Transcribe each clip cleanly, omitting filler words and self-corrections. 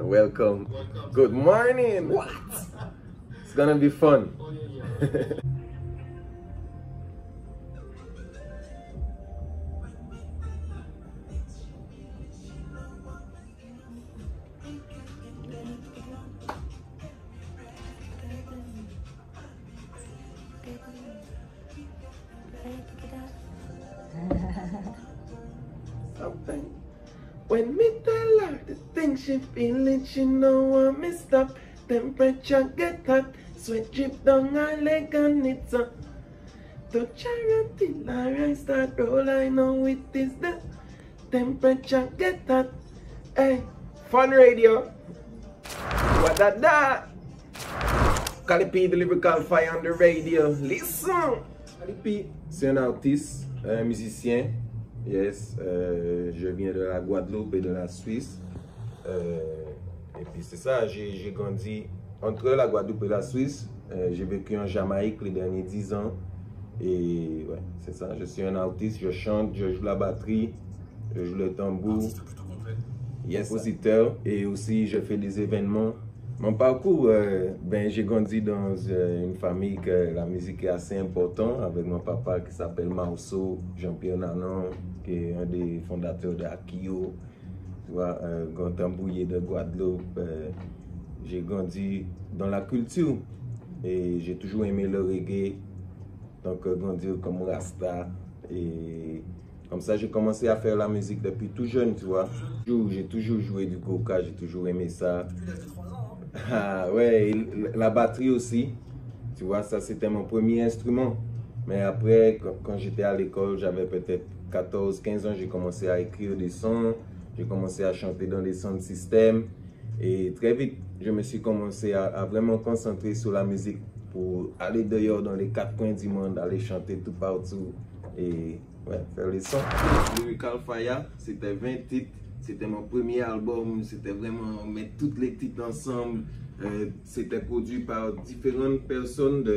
Welcome. Good morning. What? It's gonna be fun. Something. When me tell her the thing she feeling, she know I me stop. Temperature get hot, sweat drip down her leg and it's up. Touch her until her eyes start roll. I know it is the temperature get hot. Hey, Fun Radio. What that? Calipi, the lyrical fire on the radio. Listen. Calipi, c'est un artiste, un musicien. Yes, je viens de la Guadeloupe et de la Suisse. Et puis c'est ça, j'ai grandi entre la Guadeloupe et la Suisse. J'ai vécu en Jamaïque les derniers 10 ans. Et ouais, c'est ça, je suis un artiste, je chante, je joue la batterie, je joue le tambour. Artiste plutôt complet. Yes, compositeur. Et aussi je fais des événements. Mon parcours, ben, j'ai grandi dans une famille que la musique est assez importante, avec mon papa qui s'appelle Mausso, Jean-Pierre Nanon, qui est un des fondateurs de Akio, tu vois, grand tambouiller de Guadeloupe. J'ai grandi dans la culture et j'ai toujours aimé le reggae, donc grandir comme Rasta. Et comme ça, j'ai commencé à faire la musique depuis tout jeune, tu vois. J'ai toujours joué du coca, j'ai toujours aimé ça. Depuis l'âge de 3 ans, hein? Ah ouais, et la batterie aussi, tu vois, ça c'était mon premier instrument. Mais après, quand j'étais à l'école, j'avais peut-être 14-15 ans, j'ai commencé à écrire des sons, j'ai commencé à chanter dans des sound systems. Et très vite, je me suis commencé à vraiment concentrer sur la musique pour aller dehors dans les 4 coins du monde, aller chanter tout partout et ouais, faire les sons. Lyrical Fire, c'était 20 titres. C'était mon premier album, c'était vraiment mettre toutes les titres ensemble. C'était produit par différentes personnes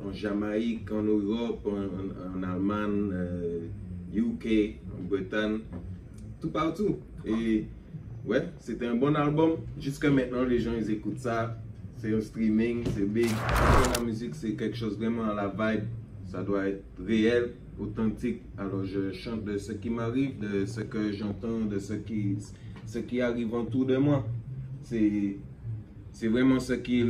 en Jamaïque, en Europe, en Allemagne, UK, en Bretagne, tout partout. Et ouais, c'était un bon album. Jusqu'à maintenant, les gens ils écoutent ça. C'est un streaming, c'est big. La musique, c'est quelque chose vraiment à la vibe. Ça doit être réel, authentique. Alors je chante de ce qui m'arrive, de ce que j'entends, de ce qui arrive autour de moi. C'est vraiment ce qui est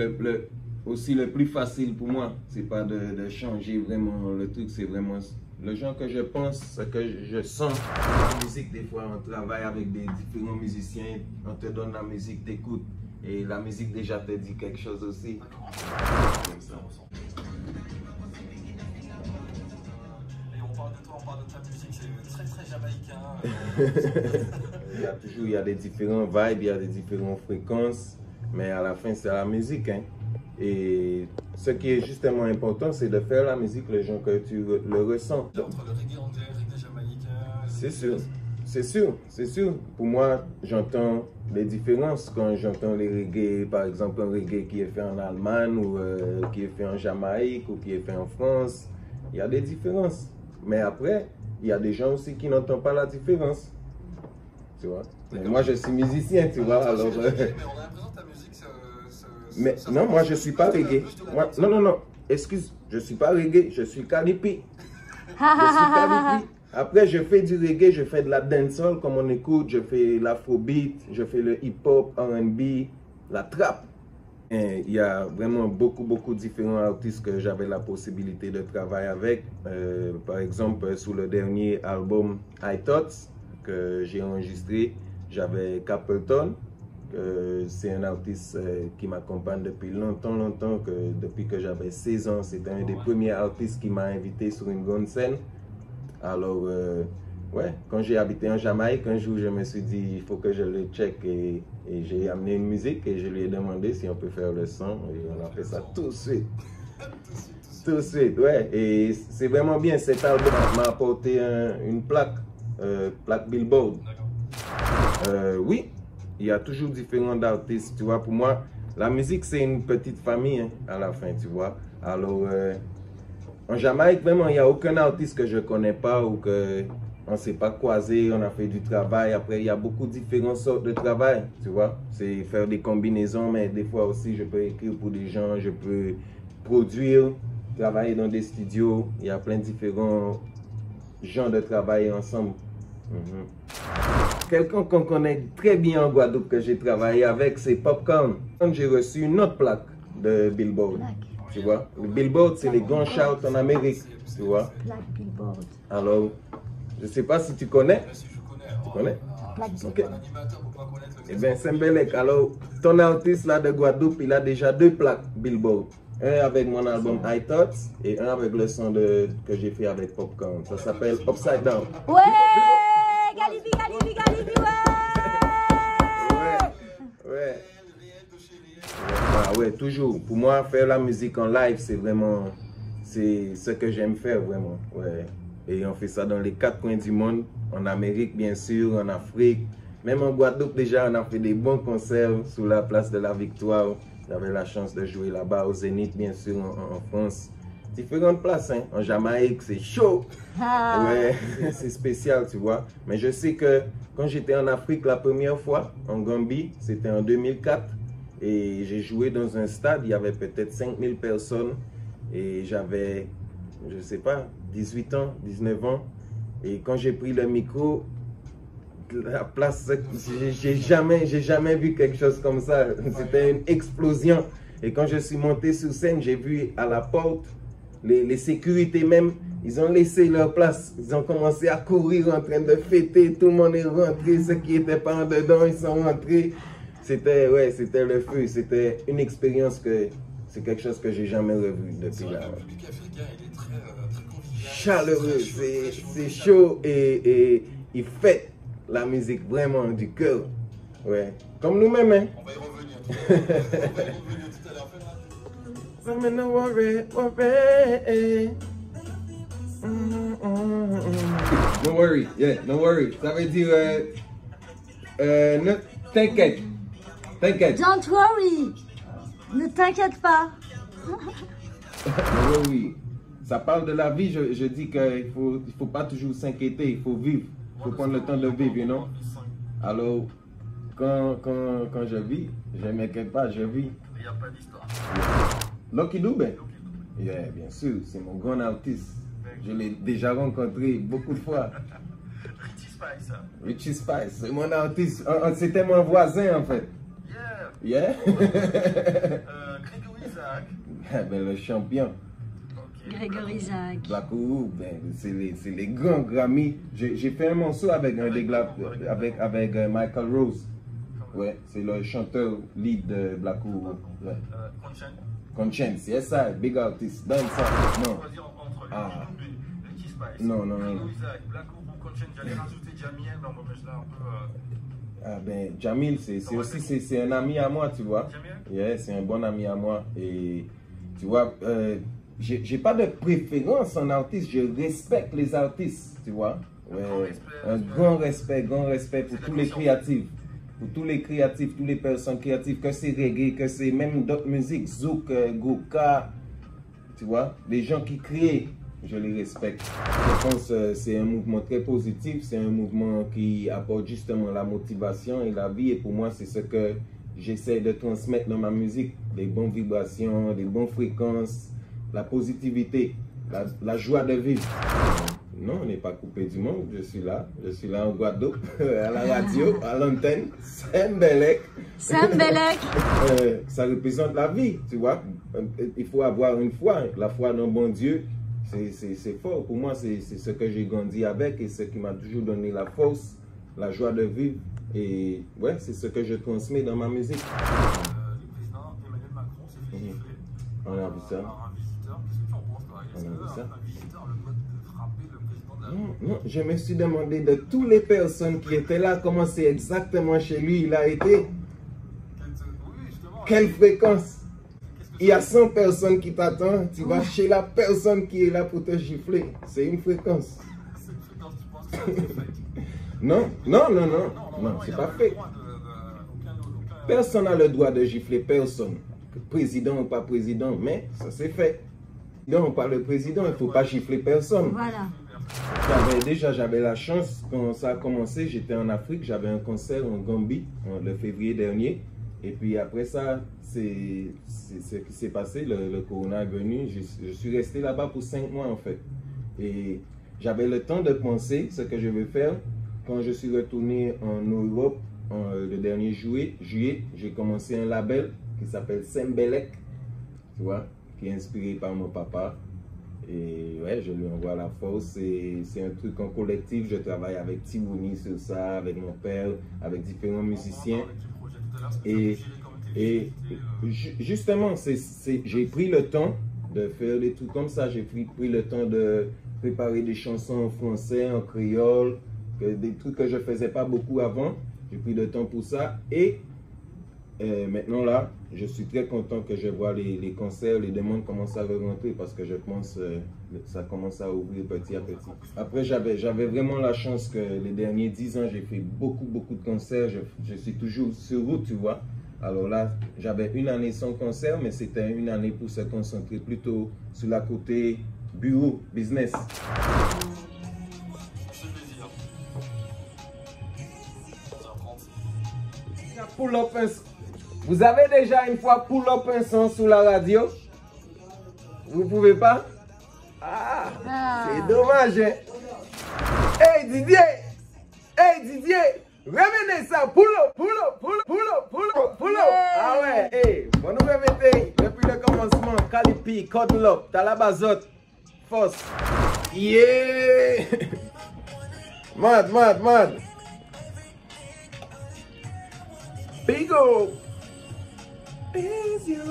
aussi le plus facile pour moi. C'est pas de changer vraiment le truc, c'est vraiment le genre que je pense, ce que je sens. La musique, des fois, on travaille avec des différents musiciens, on te donne la musique, t'écoutes. Et la musique déjà te dit quelque chose aussi. Comme ça. On parle de ta musique, c'est très très jamaïcain. Il y a des différents vibes, il y a des différentes fréquences, mais à la fin c'est la musique. Hein. Et ce qui est justement important, c'est de faire la musique les gens que tu le ressens. Entre le reggae anglais, le reggae jamaïcain. C'est sûr, c'est sûr, c'est sûr. Pour moi, j'entends les différences quand j'entends les reggae, par exemple un reggae qui est fait en Allemagne ou qui est fait en Jamaïque ou qui est fait en France. Il y a des différences. Mais après, il y a des gens aussi qui n'entendent pas la différence. Tu vois? Mais moi, je suis musicien, tu vois. Alors, mais on a l'impression que ta musique, mais non, moi, je ne suis pas reggae. Moi, non. Excuse, je ne suis pas reggae, je suis Calipi. Je suis Calipi. Après, je fais du reggae, je fais de la dancehall comme on écoute, je fais l'afrobeat, je fais le hip-hop, R&B, la trap. Et il y a vraiment beaucoup de différents artistes que j'avais la possibilité de travailler avec. Par exemple, sur le dernier album I Thoughts que j'ai enregistré, j'avais Capleton. C'est un artiste qui m'accompagne depuis longtemps, depuis que j'avais 16 ans. C'était un des premiers artistes qui m'a invité sur une grande scène. Alors, ouais, quand j'ai habité en Jamaïque, un jour, je me suis dit, il faut que je le check et j'ai amené une musique et je lui ai demandé si on peut faire le son et on a fait ça tout de suite. Tout de suite, ouais. Et c'est vraiment bien. Cet album m'a apporté une plaque Billboard. Oui, il y a toujours différents artistes, tu vois. Pour moi, la musique, c'est une petite famille hein, à la fin, tu vois. Alors, en Jamaïque, vraiment, il n'y a aucun artiste que je ne connais pas ou que On ne s'est pas croisé, on a fait du travail. Après, il y a beaucoup de différentes sortes de travail, tu vois. C'est faire des combinaisons, mais des fois aussi, je peux écrire pour des gens, je peux produire, travailler dans des studios. Il y a plein de différents genres de travail ensemble. Quelqu'un qu'on connaît très bien en Guadeloupe que j'ai travaillé avec, c'est Popcorn. J'ai reçu une autre plaque de Billboard, tu vois. Le Billboard, c'est les grands charts en Amérique, tu vois. Plaque Billboard. Alors, je ne sais pas si tu connais. Si je connais. Tu connais? Plaque C'est Ok. pas un animateur pour pas connaître. Eh bien, Sembelek, alors, ton artiste là de Guadeloupe, il a déjà 2 plaques Billboard. Un avec mon album I Thoughts et un avec le son que j'ai fait avec Popcorn. Ça s'appelle Upside Down. Ouais, Galibi, Galibi, Galibi, ouais. Ouais. Ah ouais, toujours. Pour moi, faire la musique en live, c'est vraiment, c'est ce que j'aime faire vraiment. Ouais. Et on fait ça dans les 4 coins du monde. En Amérique, bien sûr, en Afrique. Même en Guadeloupe, déjà, on a fait des bons concerts sous la place de la Victoire. J'avais la chance de jouer là-bas au Zénith, bien sûr, en France. Différentes places, hein. En Jamaïque, c'est chaud. Ah. Ouais, c'est spécial, tu vois. Mais je sais que quand j'étais en Afrique la première fois, en Gambie, c'était en 2004. Et j'ai joué dans un stade, il y avait peut-être 5000 personnes. Et j'avais, je sais pas, 18 ans, 19 ans. Et quand j'ai pris le micro, la place, j'ai jamais vu quelque chose comme ça. C'était une explosion. Et quand je suis monté sur scène, j'ai vu à la porte, les sécurités même, ils ont laissé leur place. Ils ont commencé à courir en train de fêter. Tout le monde est rentré. Ceux qui n'étaient pas en dedans, ils sont rentrés. C'était, ouais, c'était le feu. C'était une expérience que, c'est quelque chose que j'ai jamais revu depuis là. Le public africain, il est très convivial. Chaleureux, c'est chaud et il fait la musique vraiment du cœur. Ouais. Comme nous-mêmes, hein. On va y revenir. On va y revenir tout à l'heure. No worry, yeah, no worry. Ça veut dire, ne t'inquiète, t'inquiète. Don't worry. Ne t'inquiète pas. No worry. Ça parle de la vie, je dis qu'il faut pas toujours s'inquiéter, il faut vivre. Il faut prendre le temps de vivre, you know. Alors, quand je vis, je ne m'inquiète pas, je vis. Il n'y a pas d'histoire. Lucky Dube? Yeah, bien sûr, c'est mon grand artiste. Je l'ai déjà rencontré beaucoup de fois. Richie Spice. Richie Spice, c'est mon artiste. C'était mon voisin en fait. Yeah. Yeah? Grégory Isaac. Ben, le champion. Grégory Isaac. Black Uhuru, ben, c'est les grands Grammy. J'ai fait un morceau avec Michael Rose. Ouais, c'est le chanteur lead de Black Uhuru. Ouais. Conscience, yes, ça, big artist. Dans ça, non. Ah. Richie Spice. Non. Grégory Isaac, Black Uhuru, Conscience. J'allais rajouter Jamil, mais on va mettre là un peu. Ah ben, Jamil, c'est aussi c'est un ami à moi, tu vois. Jamil? Yeah, c'est un bon ami à moi. Et tu vois, j'ai pas de préférence en artiste, je respecte les artistes, tu vois. Ouais, un grand respect pour tous les créatifs. Pour tous les créatifs, toutes les personnes créatives, que c'est reggae, que c'est même d'autres musiques, zouk, goka, tu vois. Les gens qui créent, je les respecte. Je pense que c'est un mouvement très positif, c'est un mouvement qui apporte justement la motivation et la vie. Et pour moi, c'est ce que j'essaie de transmettre dans ma musique. Des bonnes vibrations, des bonnes fréquences, la positivité, la joie de vivre. Non, on n'est pas coupé du monde, je suis là en Guadeloupe, à la radio, à l'antenne, Sembelek. Sembelek. Ça représente la vie, tu vois. Il faut avoir une foi, la foi dans bon Dieu, c'est fort. Pour moi, c'est ce que j'ai grandi avec et ce qui m'a toujours donné la force, la joie de vivre. Et ouais, c'est ce que je transmets dans ma musique. Le président Emmanuel Macron s'est fait gifler. On a vu ça. Un visiteur, qu'est-ce que tu en penses, toi? Est-ce On a vu qu'un ça. visiteur a le mode de frapper le président de la République? Non, je me suis demandé de toutes les personnes qui étaient là, comment c'est exactement chez lui il a été. Oui, justement. Quelle fréquence? Il y a 100 personnes qui t'attendent, tu vas chez la personne qui est là pour te gifler. C'est une fréquence. C'est une fréquence, tu penses que c'est fake? Non, c'est pas fake. Personne n'a le droit de gifler personne. Président ou pas président, mais ça c'est fait. Non, pas le président, il ne faut pas gifler personne. Voilà. J'avais la chance, quand ça a commencé, j'étais en Afrique, j'avais un concert en Gambie le février dernier. Et puis après ça, c'est ce qui s'est passé, le corona est venu. Je suis resté là-bas pour 5 mois en fait. Et j'avais le temps de penser ce que je vais faire. Quand je suis retourné en Europe, le dernier juillet, j'ai commencé un label qui s'appelle Sembelek, tu vois, qui est inspiré par mon papa. Et ouais, je lui envoie la force. C'est un truc en collectif. Je travaille avec Tibouni sur ça, avec mon père, avec différents musiciens. Et justement, j'ai pris le temps de faire des trucs comme ça. J'ai pris le temps de préparer des chansons en français, en créole, des trucs que je ne faisais pas beaucoup avant. J'ai pris le temps pour ça. Et maintenant là, je suis très content que je vois les concerts, les demandes commencent à rentrer parce que je pense que ça commence à ouvrir petit à petit. Après, j'avais vraiment la chance que les derniers 10 ans, j'ai fait beaucoup de concerts. Je suis toujours sur route, tu vois. Alors là, j'avais une année sans concert, mais c'était une année pour se concentrer plutôt sur la côté bureau, business. Pull up Vous avez déjà une fois pull up un son sous la radio? Vous pouvez pas? C'est dommage, hein? Hey Didier! Hey Didier! Revenez ça! Pull up! Ah ouais! Hey! Bon, nous remettez depuis le commencement. Calipi, Cuddle Up, t'as la bazotte. Force. Yeah! Mad! Bigo! It's you.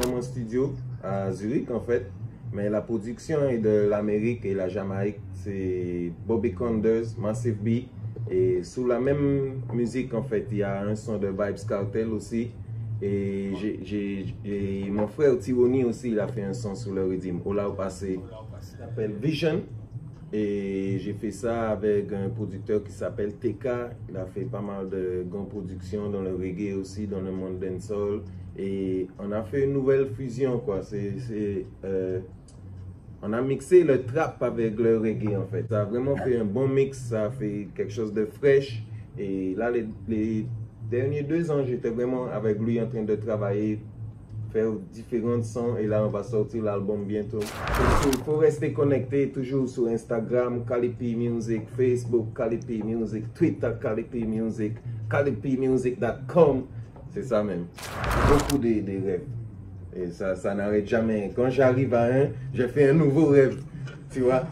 Dans mon studio à Zurich en fait, mais la production est de l'Amérique et la Jamaïque. C'est Bobby Condors, Massive B, et sous la même musique en fait, il y a un son de Vybz Kartel aussi. Et mon frère Tironi aussi, il a fait un son sur le rythme, Ola au passé, il s'appelle Vision. Et j'ai fait ça avec un producteur qui s'appelle TK. Il a fait pas mal de grandes productions dans le reggae aussi, dans le monde dancehall. Et on a fait une nouvelle fusion, quoi. On a mixé le trap avec le reggae, en fait. Ça a vraiment fait un bon mix, ça a fait quelque chose de fraîche. Et là, les derniers 2 ans, j'étais vraiment avec lui en train de travailler, faire différents sons, et là on va sortir l'album bientôt. Il faut rester connecté toujours sur Instagram, Calipi Music, Facebook, Calipi Music, Twitter, Calipi Music, calipimusic.com, c'est ça même. Beaucoup de rêves. Et ça n'arrête jamais. Quand j'arrive à un, je fais un nouveau rêve. Tu vois?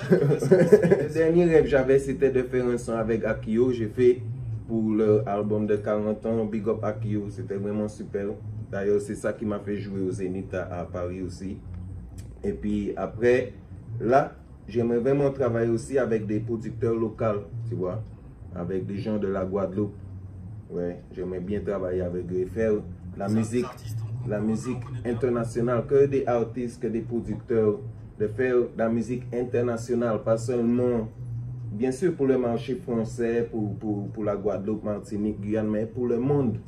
Le dernier rêve que j'avais, c'était de faire un son avec Akio. J'ai fait pour l'album de 40 ans, Big Up Akio, c'était vraiment super. D'ailleurs, c'est ça qui m'a fait jouer au Zénith à Paris aussi. Et puis après, là, j'aimerais vraiment travailler aussi avec des producteurs locaux, tu vois, avec des gens de la Guadeloupe. Ouais, j'aimerais bien travailler avec eux et faire la musique internationale, que des artistes, que des producteurs, de faire de la musique internationale, pas seulement. Bien sûr pour le marché français, pour la Guadeloupe, Martinique, Guyane, mais pour le monde.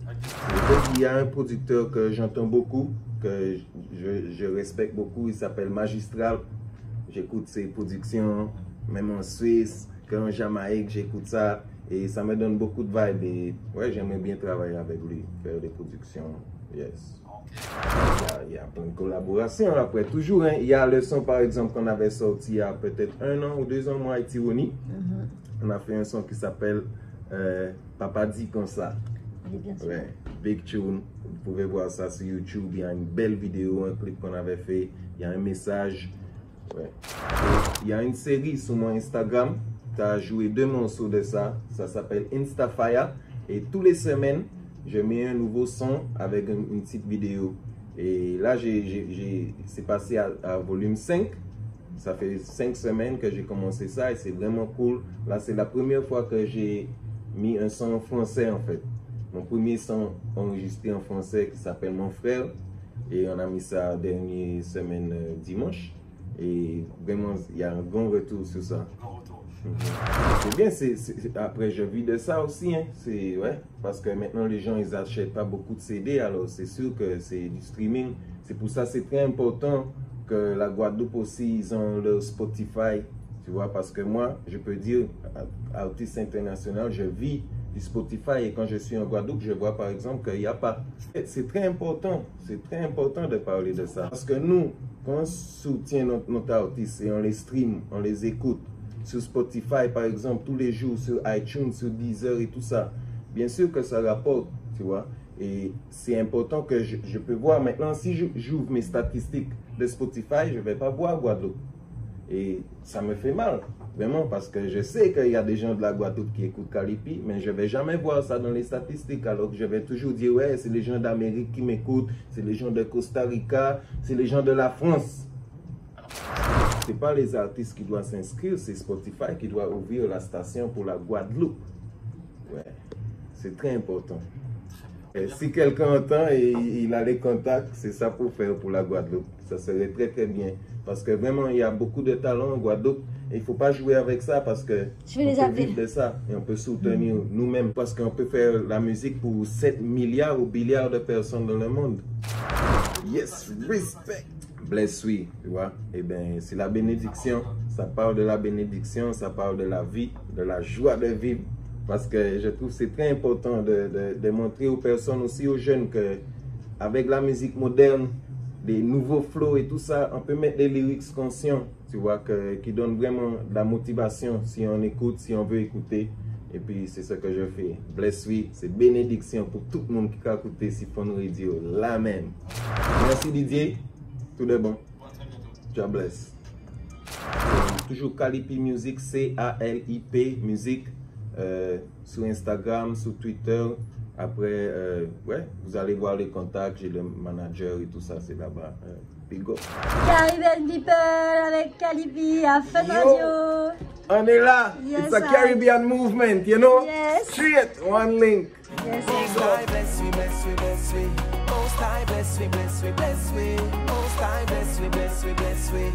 Il y a un producteur que j'entends beaucoup, que je respecte beaucoup, il s'appelle Magistral. J'écoute ses productions, même en Suisse, en Jamaïque, j'écoute ça. Et ça me donne beaucoup de vibes. Et ouais, j'aimerais bien travailler avec lui, faire des productions. Yes. Il y a plein de collaborations après, toujours. Hein, il y a le son par exemple qu'on avait sorti il y a peut-être 1 an ou 2 ans, moi et Tironi. On a fait un son qui s'appelle Papa dit comme ça. Ouais, Big Tune. Vous pouvez voir ça sur YouTube. Il y a une belle vidéo, un clip qu'on avait fait. Il y a un message. Ouais. Il y a une série sur mon Instagram. Tu as joué 2 morceaux de ça. Ça s'appelle Instafire. Et tous les semaines, je mets un nouveau son avec une petite vidéo. Et là, c'est passé à volume 5. Ça fait 5 semaines que j'ai commencé ça et c'est vraiment cool. Là, c'est la première fois que j'ai mis un son en français en fait. Mon premier son enregistré en français qui s'appelle Mon Frère. Et on a mis ça dernière semaine dimanche. Et vraiment, il y a un grand retour sur ça. C'est bien, après je vis de ça aussi, hein. Ouais, parce que maintenant les gens ils achètent pas beaucoup de CD, alors c'est sûr que c'est du streaming. C'est pour ça c'est très important que la Guadeloupe aussi ils ont leur Spotify, tu vois, parce que moi je peux dire artiste international, je vis du Spotify et quand je suis en Guadeloupe, je vois par exemple qu'il n'y a pas. C'est très important de parler de ça. Parce que nous, quand on soutient notre artiste et on les stream, on les écoute, sur Spotify par exemple, tous les jours, sur iTunes, sur Deezer et tout ça, bien sûr que ça rapporte, tu vois. Et c'est important que je peux voir maintenant, si j'ouvre mes statistiques de Spotify, je ne vais pas voir Guadeloupe. Et ça me fait mal, vraiment, parce que je sais qu'il y a des gens de la Guadeloupe qui écoutent Calipi, mais je ne vais jamais voir ça dans les statistiques, alors que je vais toujours dire, ouais, c'est les gens d'Amérique qui m'écoutent, c'est les gens de Costa Rica, c'est les gens de la France. Ce n'est pas les artistes qui doivent s'inscrire, c'est Spotify qui doit ouvrir la station pour la Guadeloupe. Ouais, c'est très important. Et si quelqu'un entend et il a les contacts, c'est ça pour faire pour la Guadeloupe. Ça serait très très bien. Parce que vraiment, il y a beaucoup de talents en Guadeloupe. Et il ne faut pas jouer avec ça parce que Je vais les on peut appeler. vivre de ça. Et on peut soutenir nous-mêmes. Parce qu'on peut faire la musique pour 7 milliards ou billiards de personnes dans le monde. Yes, respect. Bless we, tu vois. Eh bien, c'est la bénédiction. Ça parle de la bénédiction, ça parle de la vie, de la joie de vivre. Parce que je trouve que c'est très important de montrer aux personnes, aussi aux jeunes, que avec la musique moderne, des nouveaux flows et tout ça, on peut mettre des lyrics conscients, tu vois, qui donnent vraiment de la motivation si on écoute, si on veut écouter. Et puis, c'est ce que je fais. Bless we, c'est bénédiction pour tout le monde qui a écouté Siphon Radio, la même. Merci Didier, tout de bon. Dieu bless. Toujours Calipi Music, C-A-L-I-P Music. Sur Instagram, sur Twitter. Après, ouais, vous allez voir les contacts, j'ai le manager et tout ça, c'est là-bas. Big up. Caribbean People avec Calipi à Fun Radio. On est là. Yes, It's a Caribbean movement, you know? Yes. Straight, one link. Yes, Most High bless we, bless we, bless we. Most High bless we, bless we, bless we. Most High bless we, bless we, bless we.